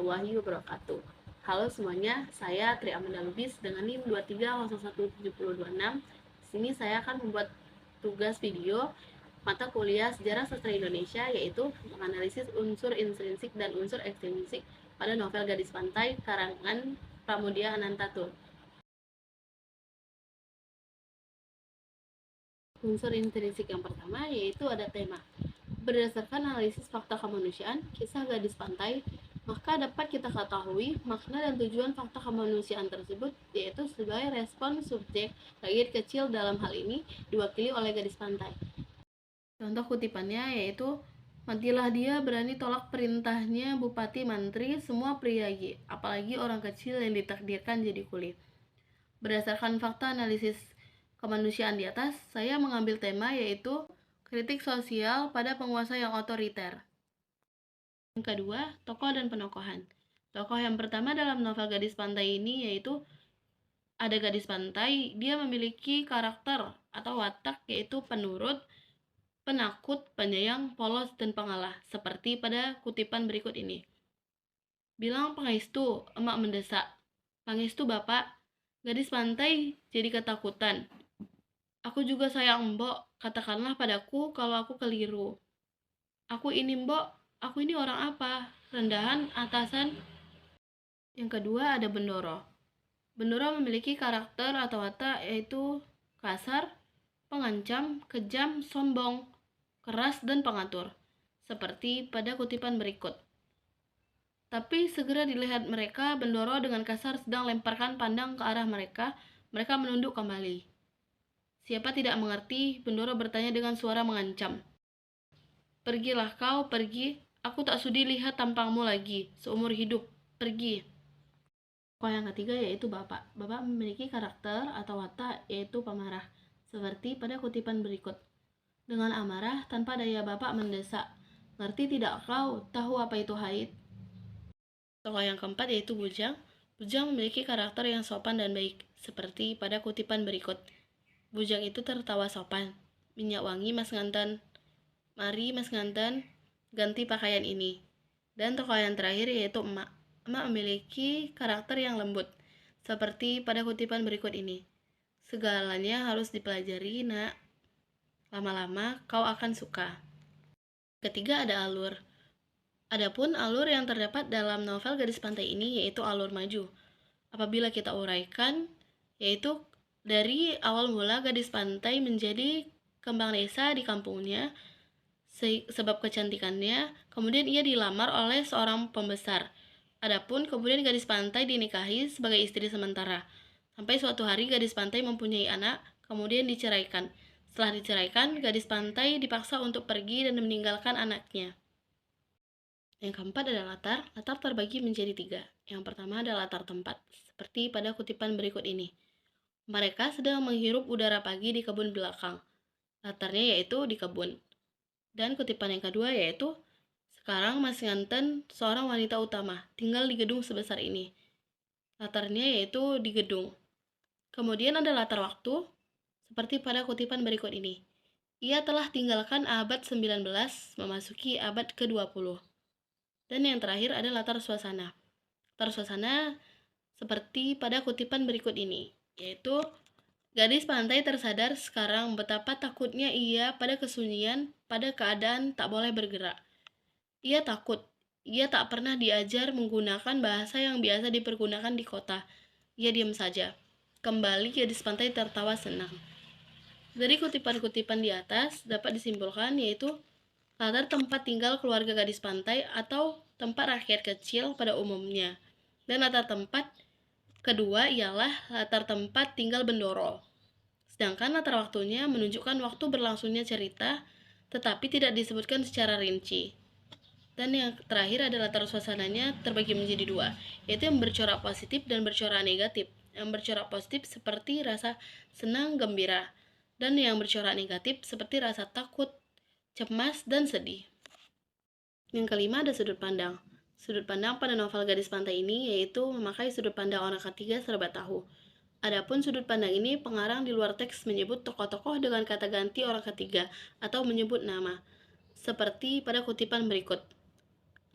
warahmatullahi wabarakatuh. Halo semuanya, saya Tri Amanda Lubis dengan NIM 23017026. Di sini saya akan membuat tugas video mata kuliah Sejarah Sastra Indonesia, yaitu menganalisis unsur intrinsik dan unsur ekstrinsik pada novel Gadis Pantai karangan Pramudia Anantatur. Unsur intrinsik yang pertama yaitu ada tema. Berdasarkan analisis fakta kemanusiaan, kisah Gadis Pantai, maka dapat kita ketahui makna dan tujuan fakta kemanusiaan tersebut, yaitu sebagai respon subjek rakyat kecil, dalam hal ini diwakili oleh gadis pantai. Contoh kutipannya yaitu, matilah dia berani tolak perintahnya bupati mantri, semua priayi, apalagi orang kecil yang ditakdirkan jadi kuli. Berdasarkan fakta analisis kemanusiaan di atas, saya mengambil tema yaitu kritik sosial pada penguasa yang otoriter. Yang kedua, tokoh dan penokohan. Tokoh yang pertama dalam novel Gadis Pantai ini yaitu ada gadis pantai. Dia memiliki karakter atau watak yaitu penurut, penakut, penyayang, polos, dan pengalah, seperti pada kutipan berikut ini. Bilang Pangestu, emak mendesak. Pangestu bapak, gadis pantai jadi ketakutan. Aku juga sayang mbok, katakanlah padaku kalau aku keliru. Aku ini mbok, aku ini orang apa? Rendahan, atasan? Yang kedua ada Bendoro. Bendoro memiliki karakter atau watak yaitu kasar, pengancam, kejam, sombong, keras, dan pengatur, seperti pada kutipan berikut. Tapi segera dilihat mereka, Bendoro dengan kasar sedang lemparkan pandang ke arah mereka. Mereka menunduk kembali. Siapa tidak mengerti, Bendoro bertanya dengan suara mengancam. Pergilah kau, pergi. Aku tak sudi lihat tampangmu lagi seumur hidup. Pergi. Tokoh yang ketiga yaitu Bapak. Bapak memiliki karakter atau watak yaitu pemarah, seperti pada kutipan berikut. Dengan amarah, tanpa daya Bapak mendesak. Ngerti tidak kau, tahu apa itu haid? Tokoh yang keempat yaitu Bujang. Bujang memiliki karakter yang sopan dan baik, seperti pada kutipan berikut. Bujang itu tertawa sopan. Minyak wangi mas nganten. Mari mas nganten, ganti pakaian ini. Dan tokoh yang terakhir yaitu Emak. Emak memiliki karakter yang lembut, seperti pada kutipan berikut ini. Segalanya harus dipelajari, nak. Lama-lama kau akan suka. Ketiga ada alur. Adapun alur yang terdapat dalam novel Gadis Pantai ini yaitu alur maju. Apabila kita uraikan, yaitu dari awal mula gadis pantai menjadi kembang desa di kampungnya sebab kecantikannya, kemudian ia dilamar oleh seorang pembesar. Adapun kemudian gadis pantai dinikahi sebagai istri sementara. Sampai suatu hari gadis pantai mempunyai anak, kemudian diceraikan. Setelah diceraikan, gadis pantai dipaksa untuk pergi dan meninggalkan anaknya. Yang keempat adalah latar. Latar terbagi menjadi 3. Yang pertama adalah latar tempat, seperti pada kutipan berikut ini. Mereka sedang menghirup udara pagi di kebun belakang. Latarnya yaitu di kebun. Dan kutipan yang kedua yaitu, sekarang Mas Nganten seorang wanita utama, tinggal di gedung sebesar ini. Latarnya yaitu di gedung. Kemudian ada latar waktu, seperti pada kutipan berikut ini. Ia telah tinggalkan abad 19, memasuki abad ke-20. Dan yang terakhir ada latar suasana. Latar suasana seperti pada kutipan berikut ini, yaitu gadis pantai tersadar sekarang betapa takutnya ia pada kesunyian, pada keadaan tak boleh bergerak. Ia takut. Ia tak pernah diajar menggunakan bahasa yang biasa dipergunakan di kota. Ia diam saja. Kembali gadis pantai tertawa senang. Dari kutipan-kutipan di atas dapat disimpulkan yaitu latar tempat tinggal keluarga gadis pantai atau tempat rakyat kecil pada umumnya. Dan latar tempat kedua ialah latar tempat tinggal Bendoro. Sedangkan latar waktunya menunjukkan waktu berlangsungnya cerita, tetapi tidak disebutkan secara rinci. Dan yang terakhir adalah latar suasananya terbagi menjadi 2, yaitu yang bercorak positif dan bercorak negatif. Yang bercorak positif seperti rasa senang, gembira, dan yang bercorak negatif seperti rasa takut, cemas, dan sedih. Yang kelima ada sudut pandang. Sudut pandang pada novel Gadis Pantai ini yaitu memakai sudut pandang orang ketiga serba tahu. Adapun sudut pandang ini pengarang di luar teks menyebut tokoh-tokoh dengan kata ganti orang ketiga atau menyebut nama, seperti pada kutipan berikut.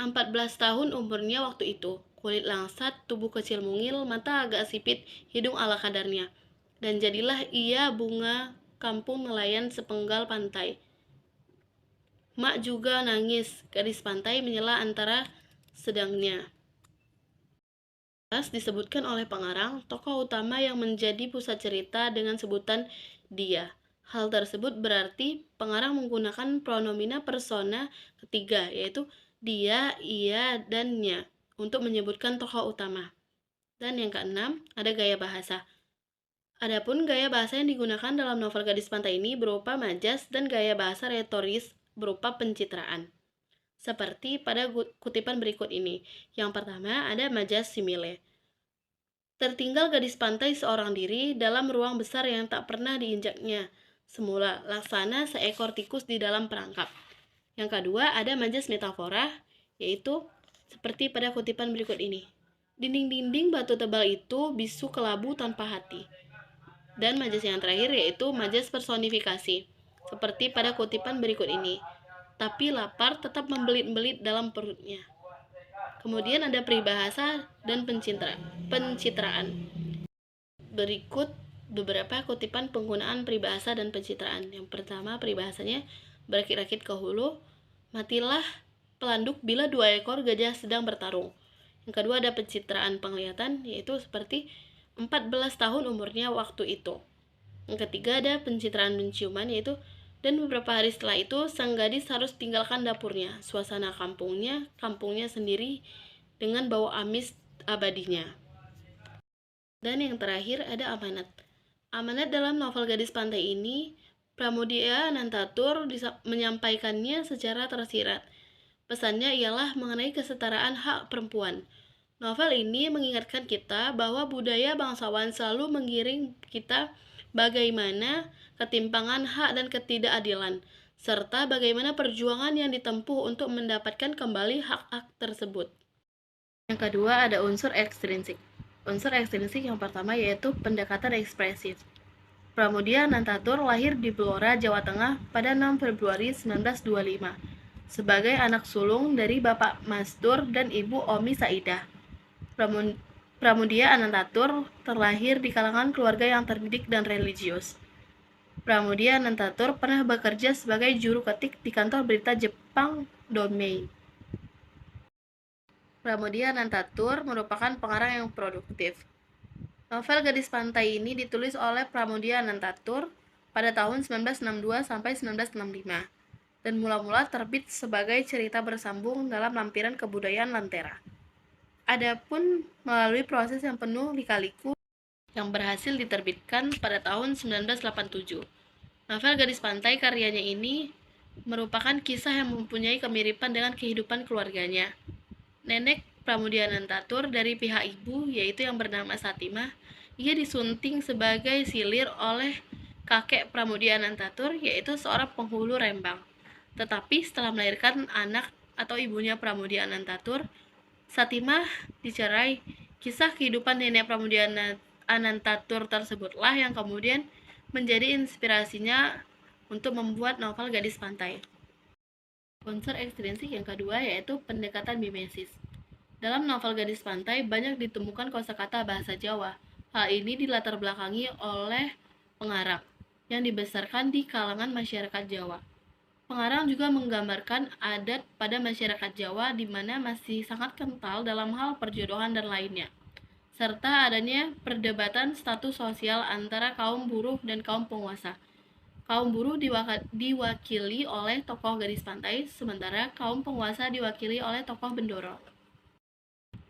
14 tahun umurnya waktu itu. Kulit langsat, tubuh kecil mungil, mata agak sipit, hidung ala kadarnya. Dan jadilah ia bunga kampung nelayan sepenggal pantai. Mak juga nangis, gadis pantai menyela antara sedangnya. Disebutkan oleh pengarang, tokoh utama yang menjadi pusat cerita dengan sebutan dia. Hal tersebut berarti pengarang menggunakan pronomina persona ketiga, yaitu dia, ia, dan nya, untuk menyebutkan tokoh utama. Dan yang keenam, ada gaya bahasa. Adapun gaya bahasa yang digunakan dalam novel Gadis Pantai ini berupa majas dan gaya bahasa retoris berupa pencitraan. Seperti pada kutipan berikut ini. Yang pertama ada majas simile. Tertinggal gadis pantai seorang diri dalam ruang besar yang tak pernah diinjaknya. Semula, laksana seekor tikus di dalam perangkap. Yang kedua, ada majas metafora, yaitu seperti pada kutipan berikut ini. Dinding-dinding batu tebal itu bisu kelabu tanpa hati. Dan majas yang terakhir yaitu majas personifikasi, seperti pada kutipan berikut ini. Tapi lapar tetap membelit-belit dalam perutnya. Kemudian ada peribahasa dan pencitraan. Berikut beberapa kutipan penggunaan peribahasa dan pencitraan. Yang pertama, peribahasanya berakit-rakit ke hulu, matilah pelanduk bila 2 ekor gajah sedang bertarung. Yang kedua ada pencitraan penglihatan, yaitu seperti 14 tahun umurnya waktu itu. Yang ketiga ada pencitraan penciuman, yaitu dan beberapa hari setelah itu sang gadis harus tinggalkan dapurnya, suasana kampungnya sendiri dengan bau amis abadinya. Dan yang terakhir ada amanat. Amanat dalam novel Gadis Pantai ini, Pramudia Anantatur menyampaikannya secara tersirat. Pesannya ialah mengenai kesetaraan hak perempuan. Novel ini mengingatkan kita bahwa budaya bangsawan selalu mengiring kita bagaimana ketimpangan hak dan ketidakadilan, serta bagaimana perjuangan yang ditempuh untuk mendapatkan kembali hak-hak tersebut. Yang kedua ada unsur ekstrinsik. Unsur ekstrinsik yang pertama yaitu pendekatan ekspresif. Pramudia Anantatur lahir di Blora, Jawa Tengah pada 6 Februari 1925 sebagai anak sulung dari Bapak Mastur dan Ibu Omi Saidah. Pramudia Anantatur terlahir di kalangan keluarga yang terdidik dan religius. Pramudia Anantatur pernah bekerja sebagai juru ketik di kantor berita Jepang Domei. Pramudia Anantatur merupakan pengarang yang produktif. Novel Gadis Pantai ini ditulis oleh Pramudia Anantatur pada tahun 1962 sampai 1965 dan mula-mula terbit sebagai cerita bersambung dalam lampiran kebudayaan Lentera. Adapun melalui proses yang penuh lika-liku yang berhasil diterbitkan pada tahun 1987. Novel Gadis Pantai karyanya ini merupakan kisah yang mempunyai kemiripan dengan kehidupan keluarganya. Nenek Pramudia Anantatur dari pihak ibu, yaitu yang bernama Satimah, ia disunting sebagai silir oleh kakek Pramudia Anantatur, yaitu seorang penghulu Rembang. Tetapi setelah melahirkan anak atau ibunya Pramudia Anantatur, Satimah dicerai. Kisah kehidupan nenek Pramudia Anantatur tersebutlah yang kemudian menjadi inspirasinya untuk membuat novel Gadis Pantai. Unsur ekstrinsik yang kedua yaitu pendekatan mimesis. Dalam novel Gadis Pantai banyak ditemukan kosakata bahasa Jawa. Hal ini dilatar belakangi oleh pengarang yang dibesarkan di kalangan masyarakat Jawa. Pengarang juga menggambarkan adat pada masyarakat Jawa di mana masih sangat kental dalam hal perjodohan dan lainnya, serta adanya perdebatan status sosial antara kaum buruh dan kaum penguasa. Kaum buruh diwakili oleh tokoh gadis pantai, sementara kaum penguasa diwakili oleh tokoh Bendoro.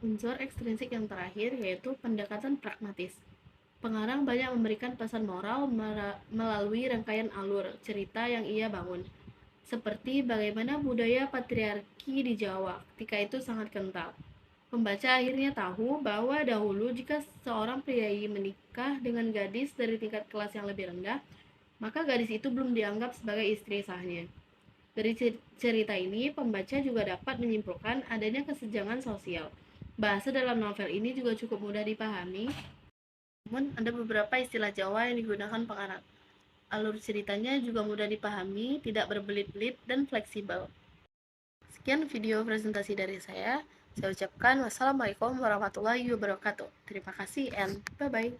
Unsur ekstrinsik yang terakhir yaitu pendekatan pragmatis. Pengarang banyak memberikan pesan moral melalui rangkaian alur cerita yang ia bangun, seperti bagaimana budaya patriarki di Jawa ketika itu sangat kental. Pembaca akhirnya tahu bahwa dahulu jika seorang priai menikah dengan gadis dari tingkat kelas yang lebih rendah, maka gadis itu belum dianggap sebagai istri sahnya. Dari cerita ini, pembaca juga dapat menyimpulkan adanya kesenjangan sosial. Bahasa dalam novel ini juga cukup mudah dipahami, namun ada beberapa istilah Jawa yang digunakan pengarang. Alur ceritanya juga mudah dipahami, tidak berbelit-belit, dan fleksibel. Sekian video presentasi dari saya. Saya ucapkan wassalamualaikum warahmatullahi wabarakatuh. Terima kasih and bye-bye.